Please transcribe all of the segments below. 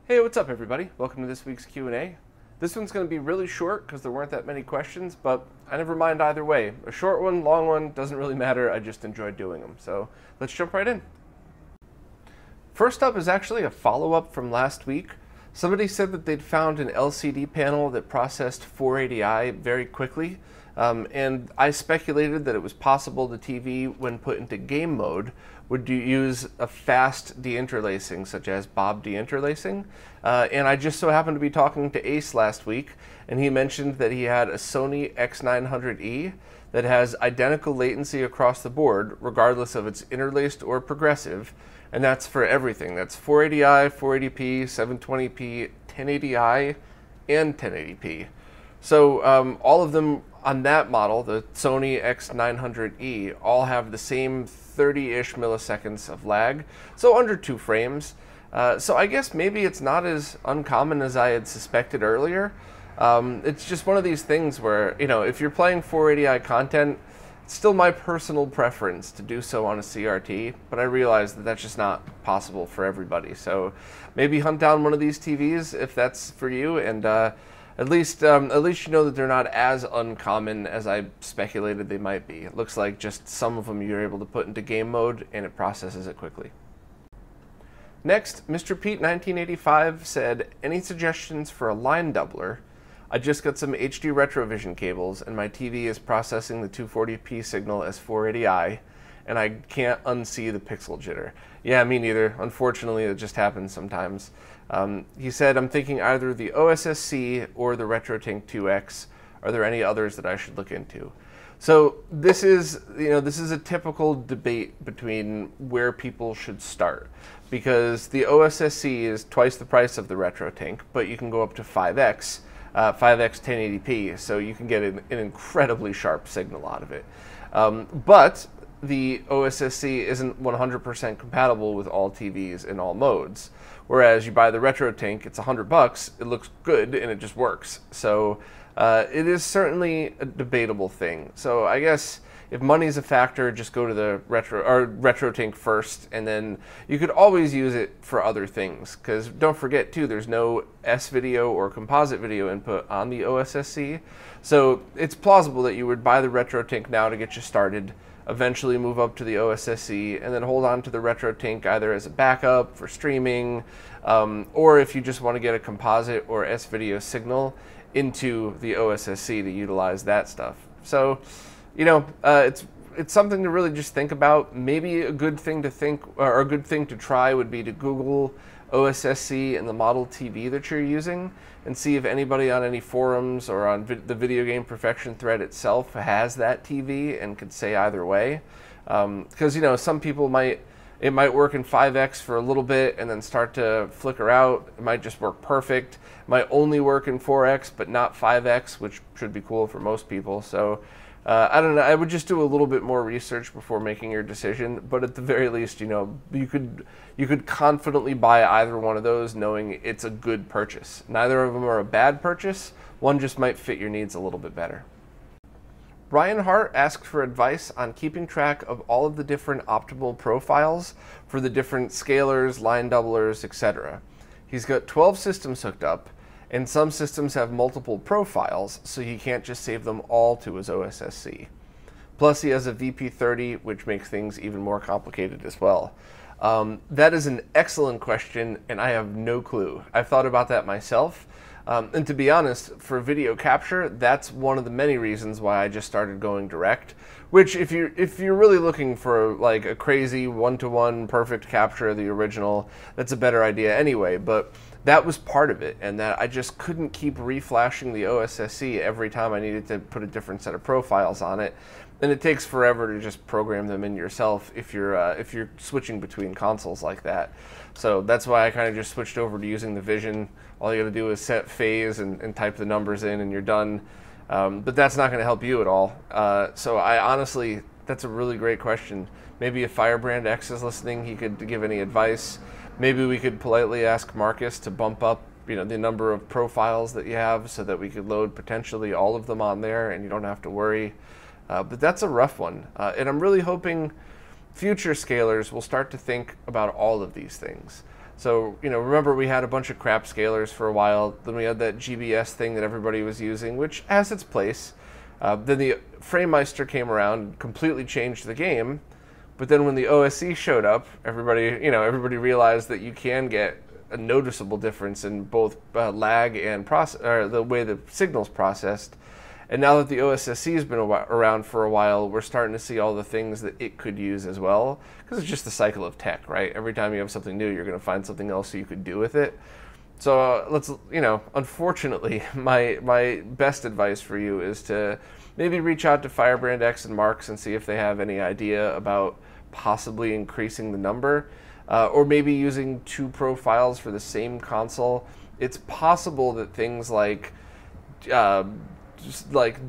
Hey, what's up everybody? Welcome to this week's Q&A. This one's going to be really short because there weren't that many questions, but I never mind either way. A short one, long one, doesn't really matter. I just enjoy doing them. So let's jump right in. First up is actually a follow-up from last week. Somebody said that they'd found an LCD panel that processed 480i very quickly, and I speculated that it was possible the TV, when put into game mode, would use a fast deinterlacing, such as Bob deinterlacing. And I just so happened to be talking to Ace last week, and he mentioned that he had a Sony X900E that has identical latency across the board, regardless of it's interlaced or progressive, and that's for everything. That's 480i, 480p, 720p, 1080i, and 1080p. So all of them on that model, the Sony X900E, all have the same 30-ish milliseconds of lag, so under 2 frames. So I guess maybe it's not as uncommon as I had suspected earlier. It's just one of these things where, you know, if you're playing 480i content, it's still my personal preference to do so on a CRT, but I realize that that's just not possible for everybody. So maybe hunt down one of these TVs if that's for you, and at least you know that they're not as uncommon as I speculated they might be. It looks like just some of them you're able to put into game mode and it processes it quickly. Next, Mr. Pete 1985 said, any suggestions for a line doubler? I just got some HD Retrovision cables and my TV is processing the 240p signal as 480i and I can't unsee the pixel jitter. Yeah, me neither. Unfortunately, it just happens sometimes. He said, I'm thinking either the OSSC or the RetroTink 2X. Are there any others that I should look into? So this is a typical debate between where people should start, because the OSSC is twice the price of the RetroTink, but you can go up to 5x 1080p, so you can get an incredibly sharp signal out of it. But the OSSC isn't 100% compatible with all TVs in all modes. Whereas you buy the RetroTink, it's $100, it looks good, and it just works. So it is certainly a debatable thing. So I guess if money's a factor, just go to the RetroTink first, and then you could always use it for other things. Because don't forget too, there's no S-video or composite video input on the OSSC. So it's plausible that you would buy the RetroTink now to get you started, eventually move up to the OSSC, and then hold on to the RetroTink either as a backup for streaming, or if you just want to get a composite or S-video signal into the OSSC to utilize that stuff. So, you know, it's something to really just think about. Maybe a good thing to think, or a good thing to try, would be to Google OSSC and the model TV that you're using and see if anybody on any forums or on the Video Game Perfection thread itself has that TV and could say either way. Because, you know, some people it might work in 5x for a little bit and then start to flicker out. It might just work perfect. It might only work in 4x but not 5x, which should be cool for most people. So I don't know, I would just do a little bit more research before making your decision, but at the very least, you know, you could confidently buy either one of those knowing it's a good purchase. Neither of them are a bad purchase, one just might fit your needs a little bit better. Ryan Hart asked for advice on keeping track of all of the different optimal profiles for the different scalers, line doublers, etc. He's got 12 systems hooked up, and some systems have multiple profiles, so he can't just save them all to his OSSC. Plus he has a VP30, which makes things even more complicated as well. That is an excellent question, and I have no clue. I've thought about that myself, and to be honest, for video capture, that's one of the many reasons why I just started going direct, which if you're really looking for like a crazy one-to-one perfect capture of the original, that's a better idea anyway, but that was part of it, and that I just couldn't keep reflashing the OSSC every time I needed to put a different set of profiles on it, and it takes forever to just program them in yourself if you're switching between consoles like that. So that's why I kind of just switched over to using the Vision. All you got to do is set phase and type the numbers in, and you're done. But that's not going to help you at all. So I honestly, that's a really great question. Maybe if Firebrand X is listening, he could give any advice. Maybe we could politely ask Marcus to bump up, you know, the number of profiles that you have so that we could load potentially all of them on there and you don't have to worry. But that's a rough one. And I'm really hoping future scalers will start to think about all of these things. So, remember we had a bunch of crap scalars for a while. Then we had that GBS thing that everybody was using, which has its place. Then the FrameMeister came around and completely changed the game. But then when the OSC showed up, everybody realized that you can get a noticeable difference in both lag and the way the signal's processed. And now that the OSSC has been around for a while, we're starting to see all the things that it could use as well, because it's just the cycle of tech, right? Every time you have something new, you're going to find something else you could do with it. So unfortunately, my best advice for you is to maybe reach out to Firebrand X and Marks and see if they have any idea about possibly increasing the number, or maybe using 2 profiles for the same console. It's possible that things like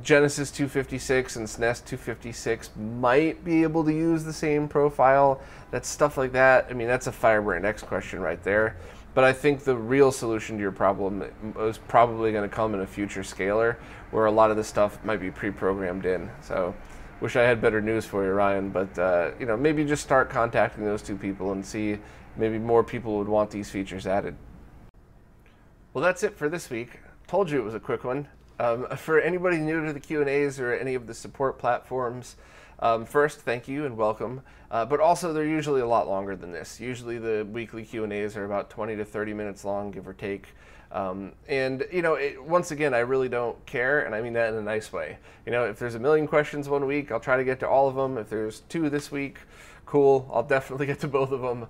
Genesis 256 and SNES 256 might be able to use the same profile. That's stuff like that. I mean, that's a Firebrand X question right there. But I think the real solution to your problem is probably going to come in a future scaler, where a lot of this stuff might be pre-programmed in. So, wish I had better news for you, Ryan. But maybe just start contacting those 2 people and see maybe more people would want these features added. Well, that's it for this week. Told you it was a quick one. For anybody new to the Q&As or any of the support platforms, first, thank you and welcome. But also, they're usually a lot longer than this. Usually the weekly Q&As are about 20 to 30 minutes long, give or take. Once again, I really don't care, and I mean that in a nice way. If there's a million questions one week, I'll try to get to all of them. If there's 2 this week, cool, I'll definitely get to both of them.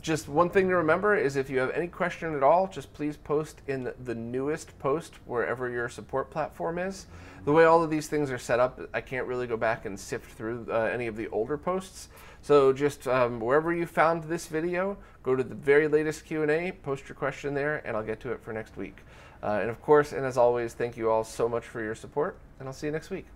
Just one thing to remember is if you have any question at all, just please post in the newest post wherever your support platform is. The way all of these things are set up, I can't really go back and sift through any of the older posts. So just wherever you found this video, go to the very latest Q&A, post your question there, and I'll get to it for next week. And of course, and as always, thank you all so much for your support, and I'll see you next week.